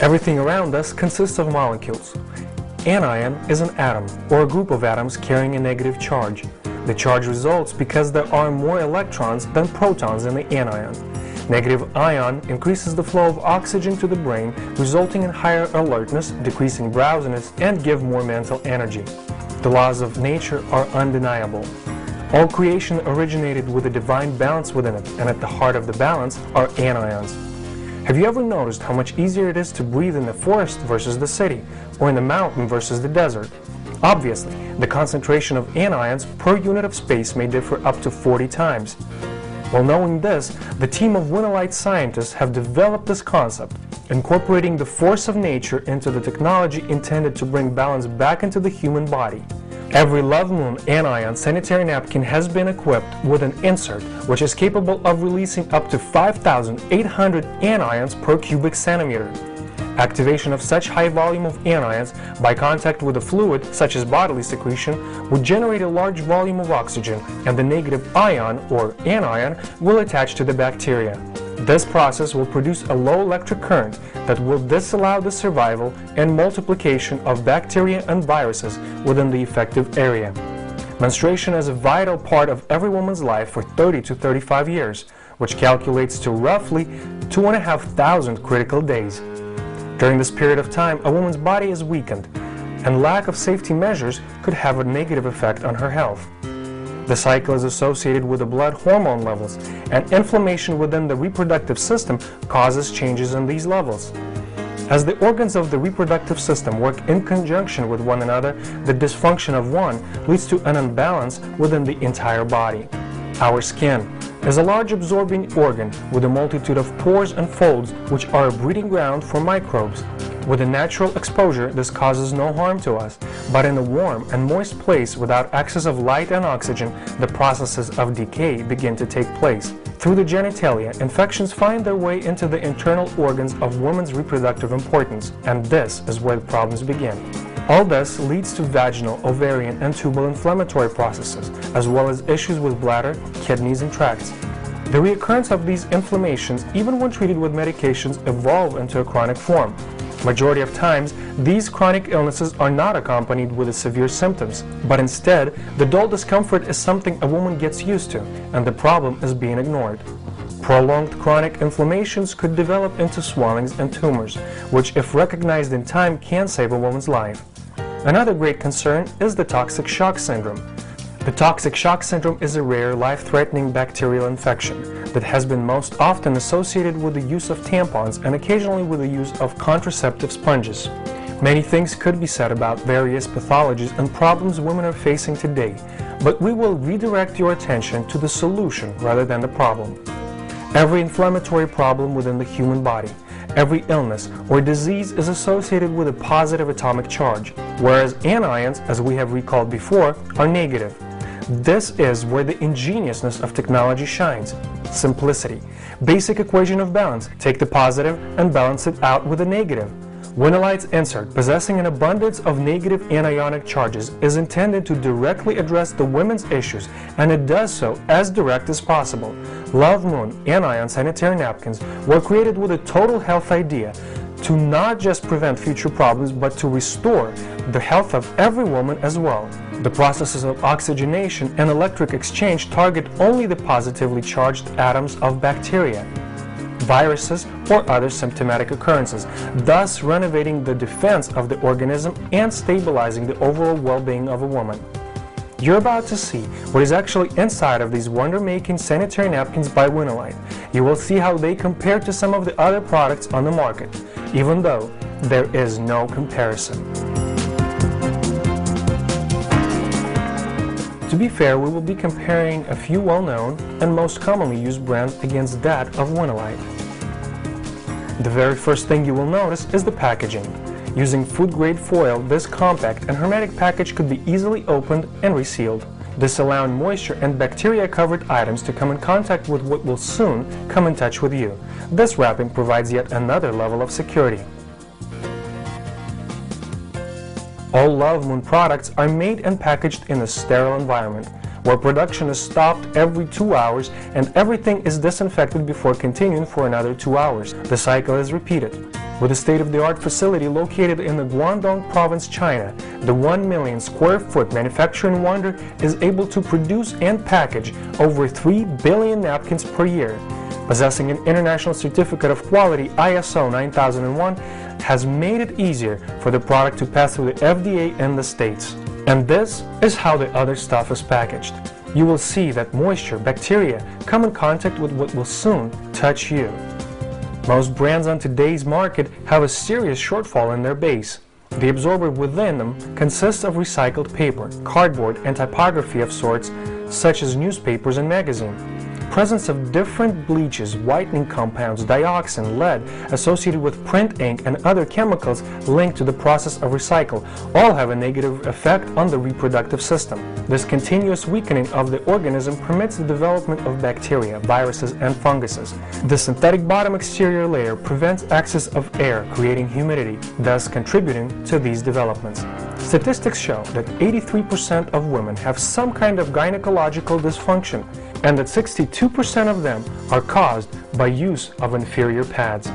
Everything around us consists of molecules. Anion is an atom, or a group of atoms carrying a negative charge. The charge results because there are more electrons than protons in the anion. Negative ion increases the flow of oxygen to the brain, resulting in higher alertness, decreasing drowsiness, and give more mental energy. The laws of nature are undeniable. All creation originated with a divine balance within it, and at the heart of the balance are anions. Have you ever noticed how much easier it is to breathe in the forest versus the city, or in the mountain versus the desert? Obviously, the concentration of anions per unit of space may differ up to 40 times. Well, knowing this, the team of Winalite scientists have developed this concept, incorporating the force of nature into the technology intended to bring balance back into the human body. Every Love Moon anion sanitary napkin has been equipped with an insert which is capable of releasing up to 5,800 anions per cubic centimeter. Activation of such high volume of anions by contact with a fluid, such as bodily secretion, would generate a large volume of oxygen, and the negative ion, or anion, will attach to the bacteria. This process will produce a low electric current that will disallow the survival and multiplication of bacteria and viruses within the effective area. Menstruation is a vital part of every woman's life for 30 to 35 years, which calculates to roughly 2,500 critical days. During this period of time, a woman's body is weakened, and lack of safety measures could have a negative effect on her health. The cycle is associated with the blood hormone levels, and inflammation within the reproductive system causes changes in these levels. As the organs of the reproductive system work in conjunction with one another, the dysfunction of one leads to an imbalance within the entire body. Our skin is a large absorbing organ with a multitude of pores and folds which are a breeding ground for microbes. With a natural exposure, this causes no harm to us, but in a warm and moist place without access of light and oxygen, the processes of decay begin to take place. Through the genitalia, infections find their way into the internal organs of women's reproductive importance, and this is where the problems begin. All this leads to vaginal, ovarian, and tubal inflammatory processes, as well as issues with bladder, kidneys, and tracts. The reoccurrence of these inflammations, even when treated with medications, evolve into a chronic form. Majority of times, these chronic illnesses are not accompanied with severe symptoms, but instead, the dull discomfort is something a woman gets used to, and the problem is being ignored. Prolonged chronic inflammations could develop into swellings and tumors, which, if recognized in time, can save a woman's life. Another great concern is the toxic shock syndrome. The toxic shock syndrome is a rare, life-threatening bacterial infection that has been most often associated with the use of tampons and occasionally with the use of contraceptive sponges. Many things could be said about various pathologies and problems women are facing today, but we will redirect your attention to the solution rather than the problem. Every inflammatory problem within the human body, every illness or disease is associated with a positive atomic charge, whereas anions, as we have recalled before, are negative. This is where the ingeniousness of technology shines. Simplicity. Basic equation of balance. Take the positive and balance it out with a negative. Winalite's insert, possessing an abundance of negative anionic charges, is intended to directly address the women's issues, and it does so as direct as possible. Love Moon anion sanitary napkins were created with a total health idea, to not just prevent future problems, but to restore the health of every woman as well. The processes of oxygenation and electric exchange target only the positively charged atoms of bacteria, viruses, or other symptomatic occurrences, thus renovating the defense of the organism and stabilizing the overall well-being of a woman. You're about to see what is actually inside of these wonder-making sanitary napkins by Winalite. You will see how they compare to some of the other products on the market, even though there is no comparison. To be fair, we will be comparing a few well-known and most commonly used brands against that of Winalite. The very first thing you will notice is the packaging. Using food-grade foil, this compact and hermetic package could be easily opened and resealed, disallowing moisture and bacteria-covered items to come in contact with what will soon come in touch with you. This wrapping provides yet another level of security. All Love Moon products are made and packaged in a sterile environment, where production is stopped every 2 hours and everything is disinfected before continuing for another 2 hours. The cycle is repeated. With a state-of-the-art facility located in the Guangdong province, China, the 1 million square foot manufacturing wonder is able to produce and package over 3 billion napkins per year. Possessing an international certificate of quality ISO 9001 has made it easier for the product to pass through the FDA in the States. And this is how the other stuff is packaged. You will see that moisture, bacteria come in contact with what will soon touch you. Most brands on today's market have a serious shortfall in their base. The absorber within them consists of recycled paper, cardboard, and typography of sorts, such as newspapers and magazines. Presence of different bleaches, whitening compounds, dioxin, lead associated with print ink and other chemicals linked to the process of recycle all have a negative effect on the reproductive system. This continuous weakening of the organism permits the development of bacteria, viruses, and funguses. The synthetic bottom exterior layer prevents access of air, creating humidity, thus contributing to these developments. Statistics show that 83% of women have some kind of gynecological dysfunction, and that 62% of them are caused by use of inferior pads.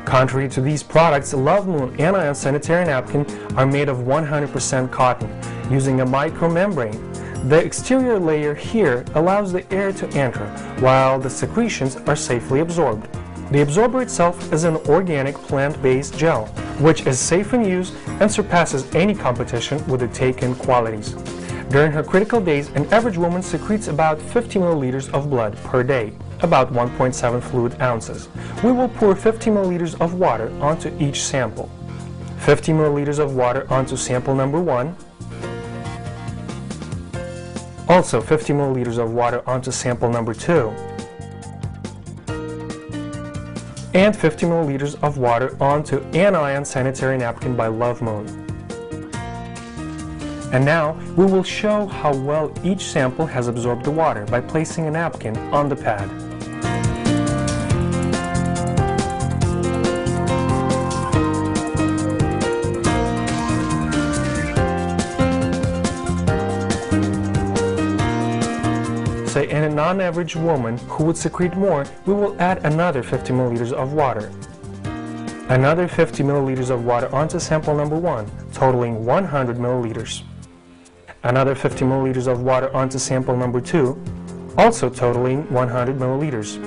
Contrary to these products, Love Moon anion sanitary napkins are made of 100% cotton, using a micromembrane. The exterior layer here allows the air to enter, while the secretions are safely absorbed. The absorber itself is an organic plant-based gel, which is safe in use and surpasses any competition with the take-in qualities. During her critical days, an average woman secretes about 50 milliliters of blood per day, about 1.7 fluid ounces. We will pour 50 milliliters of water onto each sample. 50 milliliters of water onto sample number 1. Also 50 milliliters of water onto sample number 2. And 50 milliliters of water onto anion sanitary napkin by Love Moon. And now we will show how well each sample has absorbed the water by placing a napkin on the pad. Say in a non-average woman who would secrete more, we will add another 50 milliliters of water. Another 50 milliliters of water onto sample number 1, totaling 100 milliliters. Another 50 milliliters of water onto sample number 2, also totaling 100 milliliters.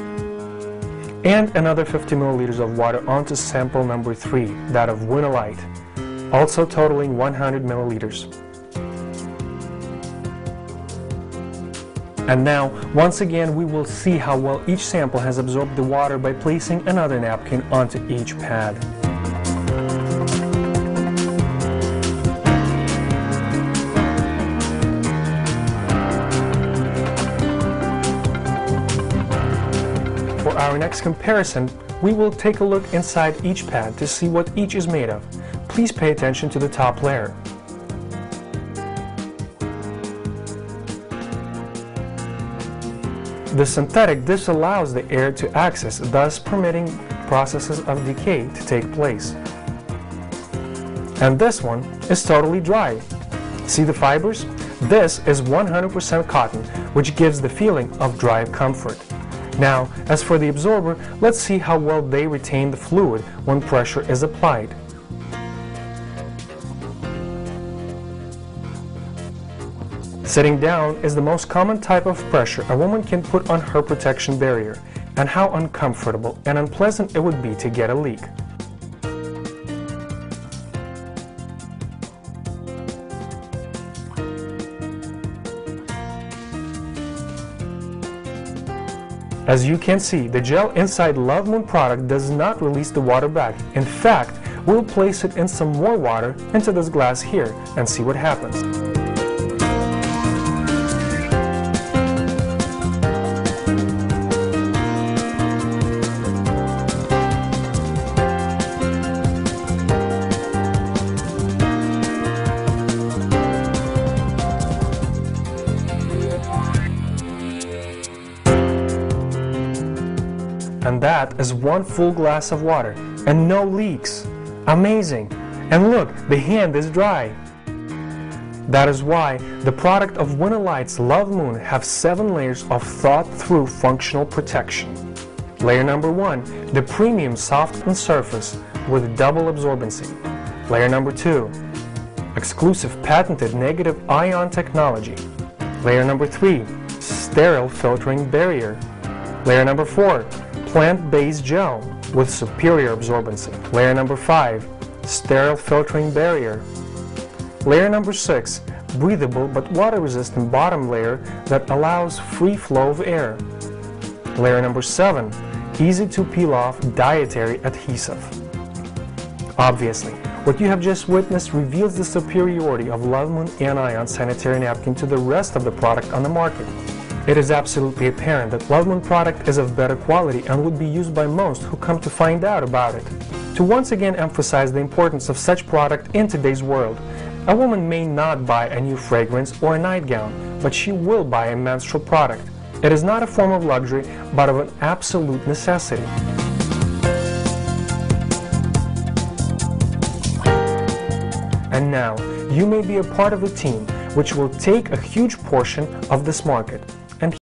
And another 50 milliliters of water onto sample number 3, that of Winalite, also totaling 100 milliliters. And now, once again, we will see how well each sample has absorbed the water by placing another napkin onto each pad. For our next comparison, we will take a look inside each pad to see what each is made of. Please pay attention to the top layer. The synthetic disallows the air to access, thus permitting processes of decay to take place. And this one is totally dry. See the fibers? This is 100% cotton, which gives the feeling of dry comfort. Now, as for the absorber, let's see how well they retain the fluid when pressure is applied. Sitting down is the most common type of pressure a woman can put on her protection barrier, and how uncomfortable and unpleasant it would be to get a leak. As you can see, the gel inside Love Moon product does not release the water back. In fact, we'll place it in some more water into this glass here and see what happens. And that is one full glass of water, and no leaks. Amazing! And look, the hand is dry. That is why the product of Winalite's Love Moon have 7 layers of thought-through functional protection. Layer number 1, the premium softened surface, with double absorbency. Layer number 2, exclusive patented negative ion technology. Layer number 3, sterile filtering barrier. Layer number 4, plant-based gel with superior absorbency. Layer number 5, sterile filtering barrier. Layer number 6, breathable but water-resistant bottom layer that allows free flow of air. Layer number 7, easy to peel off dietary adhesive. Obviously, what you have just witnessed reveals the superiority of Love Moon Anion sanitary napkin to the rest of the product on the market. It is absolutely apparent that Love Moon product is of better quality and would be used by most who come to find out about it. To once again emphasize the importance of such product in today's world, a woman may not buy a new fragrance or a nightgown, but she will buy a menstrual product. It is not a form of luxury, but of an absolute necessity. And now, you may be a part of a team which will take a huge portion of this market.